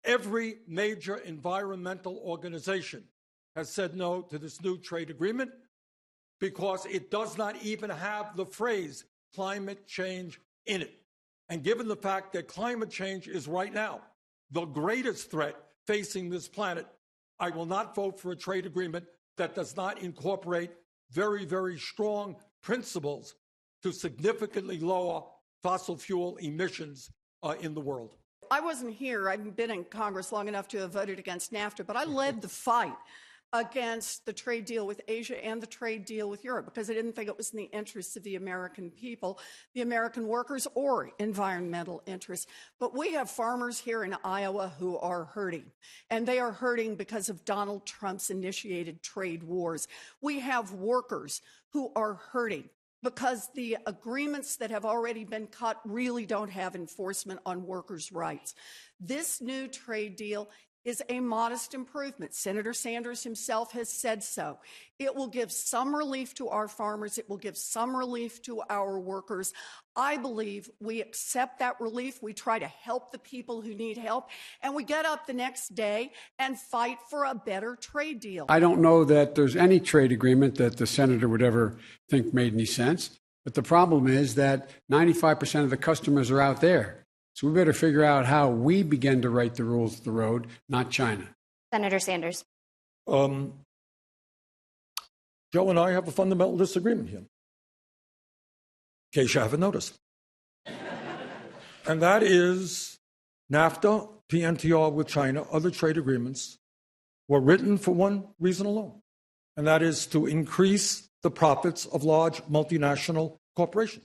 Every major environmental organization has said no to this new trade agreement because it does not even have the phrase climate change in it. And given the fact that climate change is right now the greatest threat facing this planet, I will not vote for a trade agreement that does not incorporate very, very strong principles to significantly lower fossil fuel emissions in the world. I wasn't here. I haven't been in Congress long enough to have voted against NAFTA, but I led the fight against the trade deal with Asia and the trade deal with Europe because I didn't think it was in the interests of the American people, the American workers, or environmental interests. But we have farmers here in Iowa who are hurting, and they are hurting because of Donald Trump's initiated trade wars. We have workers who are hurting because the agreements that have already been cut really don't have enforcement on workers' rights. This new trade deal is a modest improvement. Senator Sanders himself has said so. It will give some relief to our farmers. It will give some relief to our workers. I believe we accept that relief. We try to help the people who need help, and we get up the next day and fight for a better trade deal. I don't know that there's any trade agreement that the senator would ever think made any sense. But the problem is that 95% of the customers are out there. So we better figure out how we begin to write the rules of the road, not China. Senator Sanders. Joe and I have a fundamental disagreement here, in case you haven't noticed. And that is NAFTA, PNTR with China, other trade agreements were written for one reason alone, and that is to increase the profits of large multinational corporations.